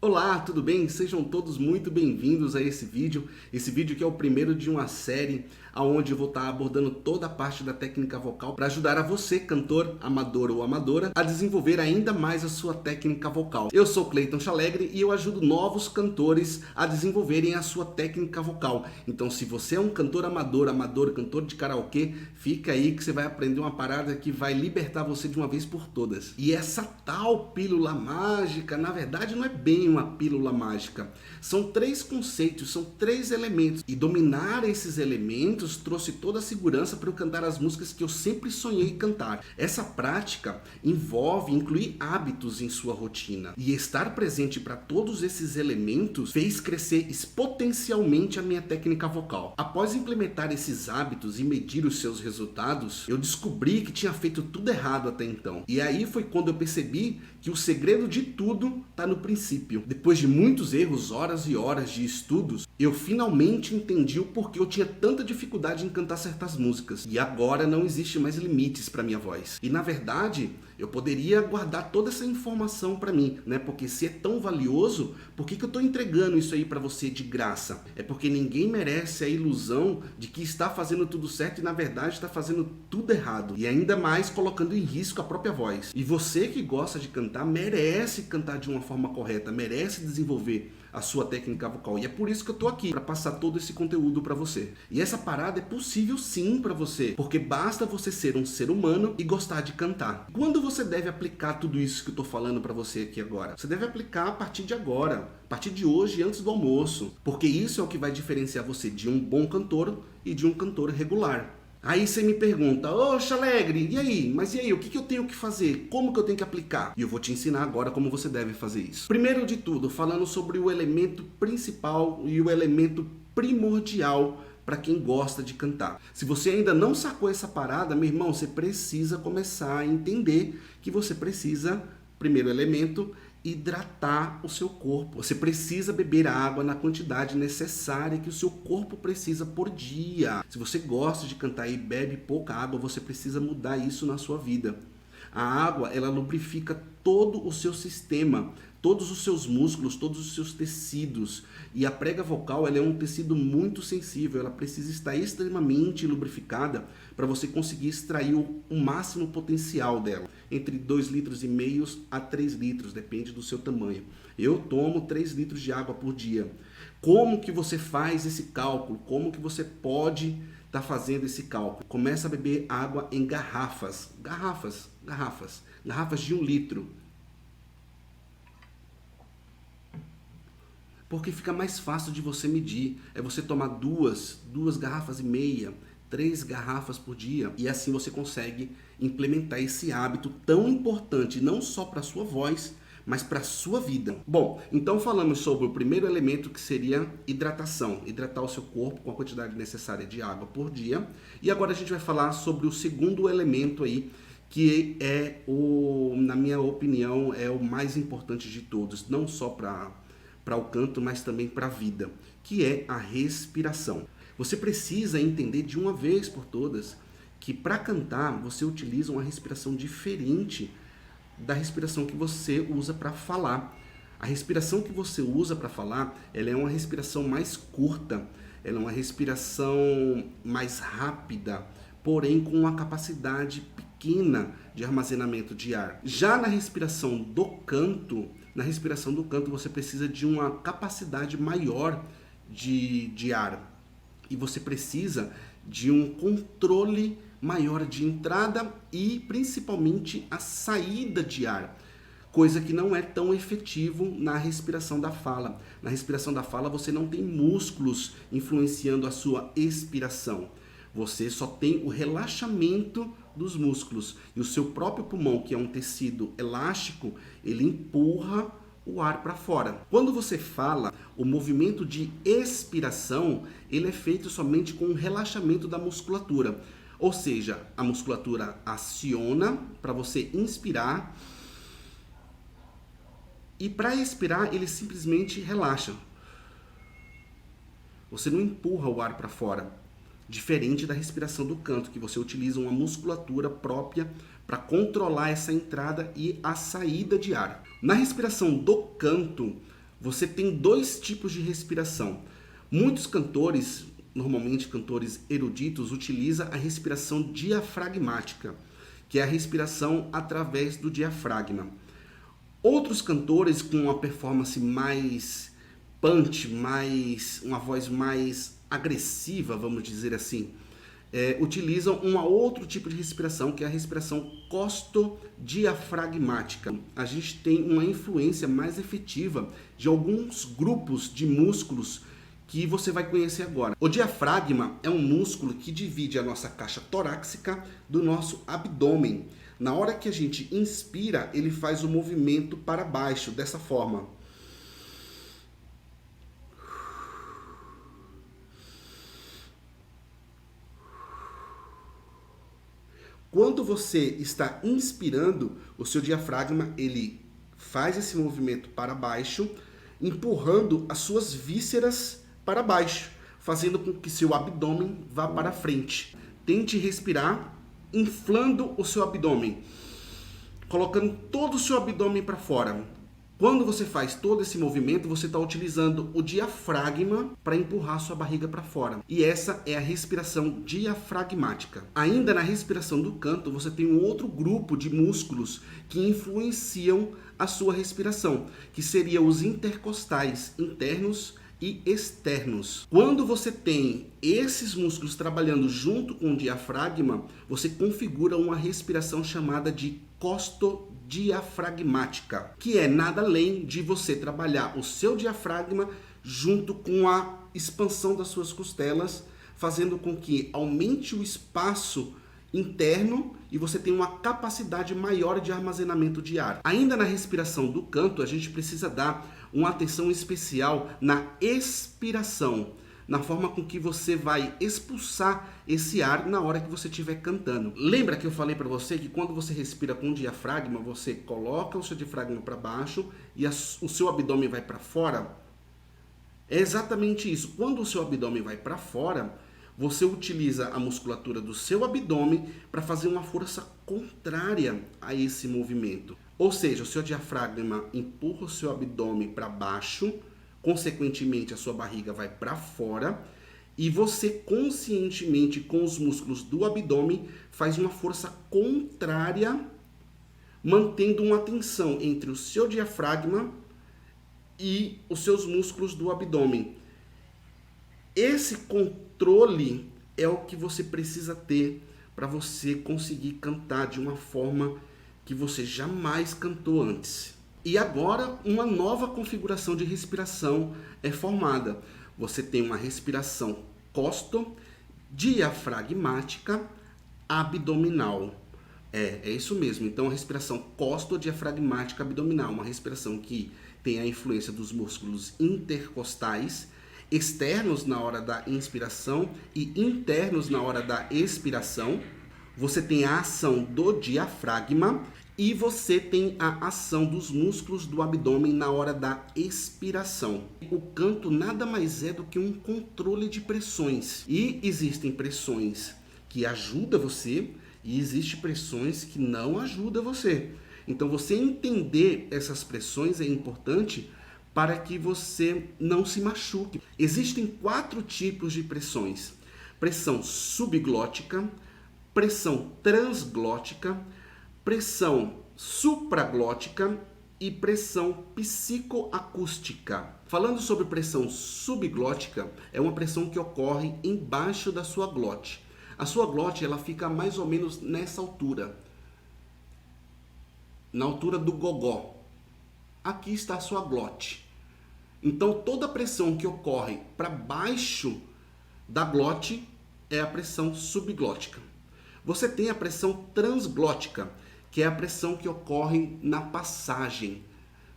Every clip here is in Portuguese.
Olá, tudo bem? Sejam todos muito bem-vindos a esse vídeo. Esse vídeo que é o primeiro de uma série onde eu vou estar abordando toda a parte da técnica vocal para ajudar a você, cantor, amador ou amadora, a desenvolver ainda mais a sua técnica vocal. Eu sou Cleiton Chalegre e eu ajudo novos cantores a desenvolverem a sua técnica vocal. Então, se você é um cantor amador, cantor de karaokê, fica aí que você vai aprender uma parada que vai libertar você de uma vez por todas. E essa tal pílula mágica, na verdade, não é bem uma pílula mágica. São três conceitos, são três elementos. E dominar esses elementos trouxe toda a segurança para eu cantar as músicas que eu sempre sonhei cantar. Essa prática envolve incluir hábitos em sua rotina. E estar presente para todos esses elementos fez crescer exponencialmente a minha técnica vocal. Após implementar esses hábitos e medir os seus resultados, eu descobri que tinha feito tudo errado até então. E aí foi quando eu percebi que o segredo de tudo está no princípio. Depois de muitos erros, horas e horas de estudos, eu finalmente entendi o porquê eu tinha tanta dificuldade em cantar certas músicas. E agora não existe mais limites para minha voz. E na verdade, eu poderia guardar toda essa informação para mim, né? Porque se é tão valioso, por que eu estou entregando isso aí para você de graça? É porque ninguém merece a ilusão de que está fazendo tudo certo e na verdade está fazendo tudo errado. E ainda mais colocando em risco a própria voz. E você que gosta de cantar, merece cantar de uma forma correta, merece desenvolver a sua técnica vocal. E é por isso que eu tô aqui, para passar todo esse conteúdo para você. E essa parada é possível sim para você, porque basta você ser um ser humano e gostar de cantar. Quando você deve aplicar tudo isso que eu tô falando para você aqui agora? Você deve aplicar a partir de agora, a partir de hoje, antes do almoço, porque isso é o que vai diferenciar você de um bom cantor e de um cantor regular. Aí você me pergunta, ô Chalegre, e aí? Mas e aí, o que eu tenho que fazer? Como que eu tenho que aplicar? E eu vou te ensinar agora como você deve fazer isso. Primeiro de tudo, falando sobre o elemento principal e o elemento primordial para quem gosta de cantar. Se você ainda não sacou essa parada, meu irmão, você precisa começar a entender que você precisa, primeiro elemento, hidratar o seu corpo. Você precisa beber água na quantidade necessária que o seu corpo precisa por dia. Se você gosta de cantar e bebe pouca água, você precisa mudar isso na sua vida. A água, ela lubrifica todo o seu sistema, todos os seus músculos, todos os seus tecidos. E a prega vocal, ela é um tecido muito sensível, ela precisa estar extremamente lubrificada para você conseguir extrair o máximo potencial dela. Entre 2,5 litros a 3 litros, depende do seu tamanho. Eu tomo 3 litros de água por dia. Como que você faz esse cálculo? Como que você pode estar fazendo esse cálculo? Começa a beber água em garrafas de 1 litro. Porque fica mais fácil de você medir. É você tomar duas garrafas e meia, 3 garrafas por dia. E assim você consegue implementar esse hábito tão importante, não só para a sua voz, mas para a sua vida. Bom, então falamos sobre o primeiro elemento, que seria hidratação. Hidratar o seu corpo com a quantidade necessária de água por dia. E agora a gente vai falar sobre o segundo elemento aí, que é na minha opinião, é o mais importante de todos, não só para o canto, mas também para a vida, que é a respiração. Você precisa entender de uma vez por todas que para cantar você utiliza uma respiração diferente da respiração que você usa para falar. A respiração que você usa para falar, ela é uma respiração mais curta, ela é uma respiração mais rápida, porém com uma capacidade pequena de armazenamento de ar. Já na respiração do canto, você precisa de uma capacidade maior de ar. E você precisa de um controle maior de entrada e principalmente a saída de ar. Coisa que não é tão efetivo na respiração da fala. Na respiração da fala você não tem músculos influenciando a sua expiração. Você só tem o relaxamento dos músculos. E o seu próprio pulmão, que é um tecido elástico, ele empurra o ar para fora. Quando você fala, o movimento de expiração, ele é feito somente com o relaxamento da musculatura. Ou seja, a musculatura aciona para você inspirar e para expirar ele simplesmente relaxa. Você não empurra o ar para fora. Diferente da respiração do canto, que você utiliza uma musculatura própria para controlar essa entrada e a saída de ar. Na respiração do canto, você tem dois tipos de respiração. Muitos cantores, normalmente cantores eruditos, utilizam a respiração diafragmática, que é a respiração através do diafragma. Outros cantores com uma performance mais punch, uma voz mais agressiva, vamos dizer assim, utilizam um outro tipo de respiração, que é a respiração costodiafragmática. A gente tem uma influência mais efetiva de alguns grupos de músculos que você vai conhecer agora. O diafragma é um músculo que divide a nossa caixa torácica do nosso abdômen. Na hora que a gente inspira, ele faz o movimento para baixo, dessa forma. Quando você está inspirando, o seu diafragma ele faz esse movimento para baixo, empurrando as suas vísceras para baixo, fazendo com que seu abdômen vá para frente. Tente respirar inflando o seu abdômen, colocando todo o seu abdômen para fora. Quando você faz todo esse movimento, você está utilizando o diafragma para empurrar sua barriga para fora. E essa é a respiração diafragmática. Ainda na respiração do canto, você tem um outro grupo de músculos que influenciam a sua respiração, que seriam os intercostais, internos e externos. Quando você tem esses músculos trabalhando junto com o diafragma, você configura uma respiração chamada de costodiafragmática, que é nada além de você trabalhar o seu diafragma junto com a expansão das suas costelas, fazendo com que aumente o espaço interno e você tenha uma capacidade maior de armazenamento de ar. Ainda na respiração do canto, a gente precisa dar uma atenção especial na expiração, na forma com que você vai expulsar esse ar na hora que você estiver cantando. Lembra que eu falei para você que quando você respira com o diafragma, você coloca o seu diafragma para baixo e o seu abdômen vai para fora? É exatamente isso. Quando o seu abdômen vai para fora, você utiliza a musculatura do seu abdômen para fazer uma força contrária a esse movimento. Ou seja, o seu diafragma empurra o seu abdômen para baixo, consequentemente a sua barriga vai para fora e você conscientemente com os músculos do abdômen faz uma força contrária, mantendo uma tensão entre o seu diafragma e os seus músculos do abdômen. Esse controle é o que você precisa ter para você conseguir cantar de uma forma que você jamais cantou antes. E agora uma nova configuração de respiração é formada. Você tem uma respiração costodiafragmática abdominal. É isso mesmo. Então a respiração costodiafragmática abdominal, uma respiração que tem a influência dos músculos intercostais, externos na hora da inspiração e internos na hora da expiração. Você tem a ação do diafragma e você tem a ação dos músculos do abdômen na hora da expiração. O canto nada mais é do que um controle de pressões. E existem pressões que ajudam você e existem pressões que não ajudam você. Então você entender essas pressões é importante para que você não se machuque. Existem 4 tipos de pressões: pressão subglótica, pressão transglótica, pressão supraglótica e pressão psicoacústica. Falando sobre pressão subglótica, é uma pressão que ocorre embaixo da sua glote. A sua glote ela fica mais ou menos nessa altura, na altura do gogó. Aqui está a sua glote. Então toda a pressão que ocorre para baixo da glote é a pressão subglótica. Você tem a pressão transglótica, que é a pressão que ocorre na passagem,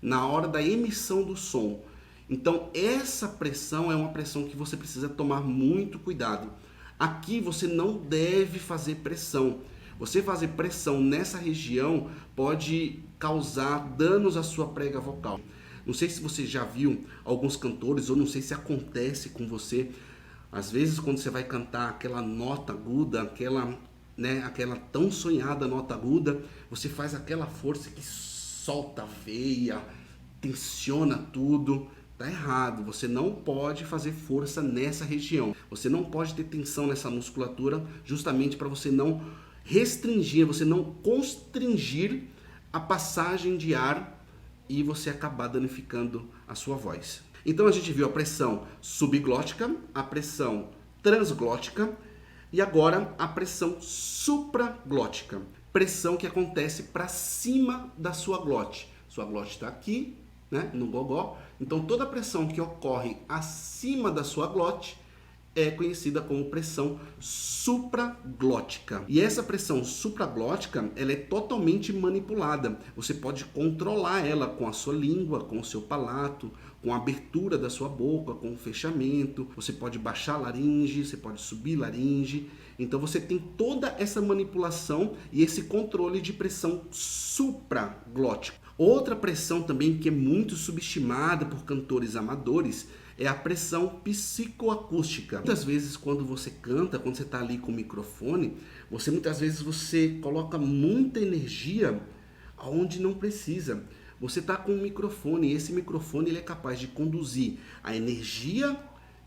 na hora da emissão do som. Então essa pressão é uma pressão que você precisa tomar muito cuidado. Aqui você não deve fazer pressão. Você fazer pressão nessa região pode causar danos à sua prega vocal. Não sei se você já viu alguns cantores, ou não sei se acontece com você. Às vezes quando você vai cantar aquela nota aguda, aquela tão sonhada nota aguda, você faz aquela força que solta a veia, tensiona tudo. Tá errado, você não pode fazer força nessa região. Você não pode ter tensão nessa musculatura, justamente para você não restringir, você não constringir a passagem de ar e você acabar danificando a sua voz. Então a gente viu a pressão subglótica, a pressão transglótica e agora a pressão supraglótica. Pressão que acontece para cima da sua glote. Sua glote está aqui, né, no gogó. Então toda a pressão que ocorre acima da sua glote é conhecida como pressão supraglótica. E essa pressão supraglótica, ela é totalmente manipulada. Você pode controlar ela com a sua língua, com o seu palato, com a abertura da sua boca, com o fechamento. Você pode baixar a laringe, você pode subir a laringe. Então você tem toda essa manipulação e esse controle de pressão supraglótica. Outra pressão também que é muito subestimada por cantores amadores é a pressão psicoacústica. Muitas vezes quando você canta, quando você está ali com o microfone, muitas vezes você coloca muita energia onde não precisa. Você está com um microfone e esse microfone ele é capaz de conduzir a energia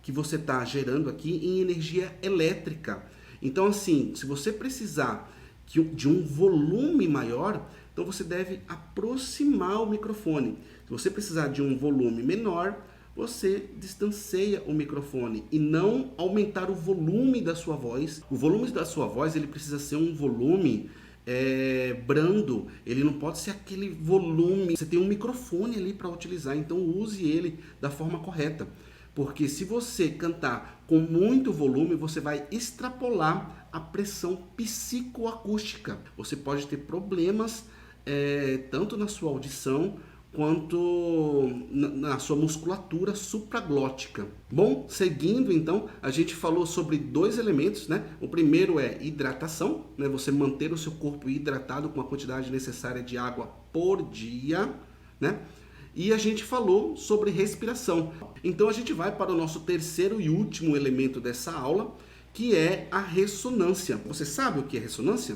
que você está gerando aqui em energia elétrica. Então assim, se você precisar de um volume maior, então você deve aproximar o microfone. Se você precisar de um volume menor, você distancia o microfone e não aumentar o volume da sua voz. O volume da sua voz ele precisa ser um volume brando, ele não pode ser aquele volume. Você tem um microfone ali para utilizar, então use ele da forma correta. Porque se você cantar com muito volume, você vai extrapolar a pressão psicoacústica. Você pode ter problemas tanto na sua audição quanto na sua musculatura supraglótica. Bom, seguindo então, a gente falou sobre dois elementos, né? O primeiro é hidratação, né? Você manter o seu corpo hidratado com a quantidade necessária de água por dia, né? E a gente falou sobre respiração. Então a gente vai para o nosso terceiro e último elemento dessa aula, que é a ressonância. Você sabe o que é ressonância?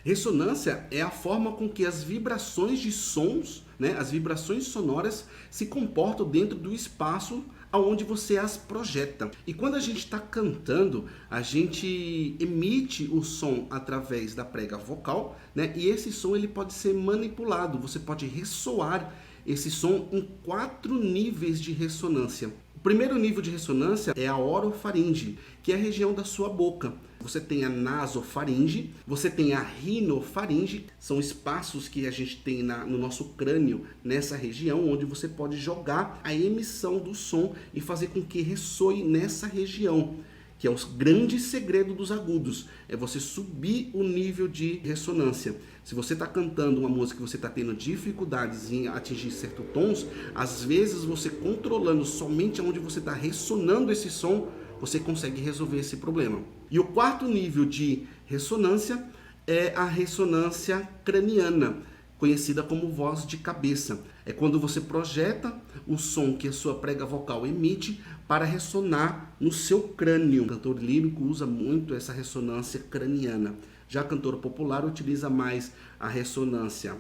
Ressonância é a forma com que as vibrações de sons, né, as vibrações sonoras se comportam dentro do espaço aonde você as projeta. E quando a gente está cantando, a gente emite o som através da prega vocal, né, e esse som ele pode ser manipulado, você pode ressoar esse som em 4 níveis de ressonância. O primeiro nível de ressonância é a orofaringe, que é a região da sua boca. Você tem a nasofaringe, você tem a rinofaringe, são espaços que a gente tem no nosso crânio, nessa região, onde você pode jogar a emissão do som e fazer com que ressoe nessa região, que é o grande segredo dos agudos, é você subir o nível de ressonância. Se você está cantando uma música e você está tendo dificuldades em atingir certos tons, às vezes você controlando somente onde você está ressonando esse som, você consegue resolver esse problema. E o quarto nível de ressonância é a ressonância craniana, conhecida como voz de cabeça. É quando você projeta o som que a sua prega vocal emite para ressonar no seu crânio. O cantor lírico usa muito essa ressonância craniana. Já a cantora popular utiliza mais a ressonância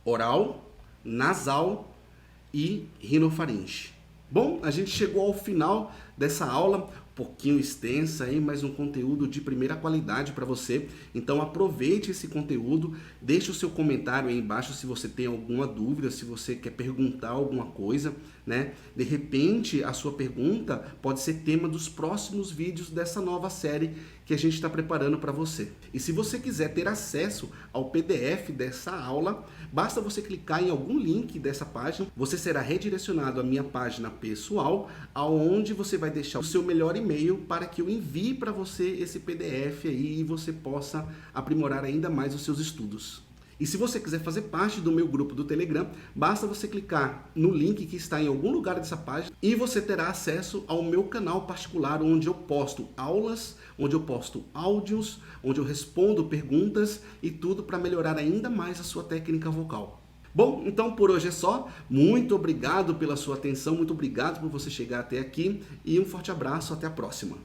oral, nasal e rinofaringe. Bom, a gente chegou ao final dessa aula, um pouquinho extensa, aí, mas um conteúdo de primeira qualidade para você. Então aproveite esse conteúdo, deixe o seu comentário aí embaixo se você tem alguma dúvida, se você quer perguntar alguma coisa, né? De repente a sua pergunta pode ser tema dos próximos vídeos dessa nova série que a gente está preparando para você. E se você quiser ter acesso ao PDF dessa aula, basta você clicar em algum link dessa página, você será redirecionado à minha página pessoal, aonde você vai deixar o seu melhor e-mail para que eu envie para você esse PDF aí e você possa aprimorar ainda mais os seus estudos. E se você quiser fazer parte do meu grupo do Telegram, basta você clicar no link que está em algum lugar dessa página e você terá acesso ao meu canal particular, onde eu posto aulas, onde eu posto áudios, onde eu respondo perguntas e tudo para melhorar ainda mais a sua técnica vocal. Bom, então por hoje é só. Muito obrigado pela sua atenção, muito obrigado por você chegar até aqui e um forte abraço, até a próxima.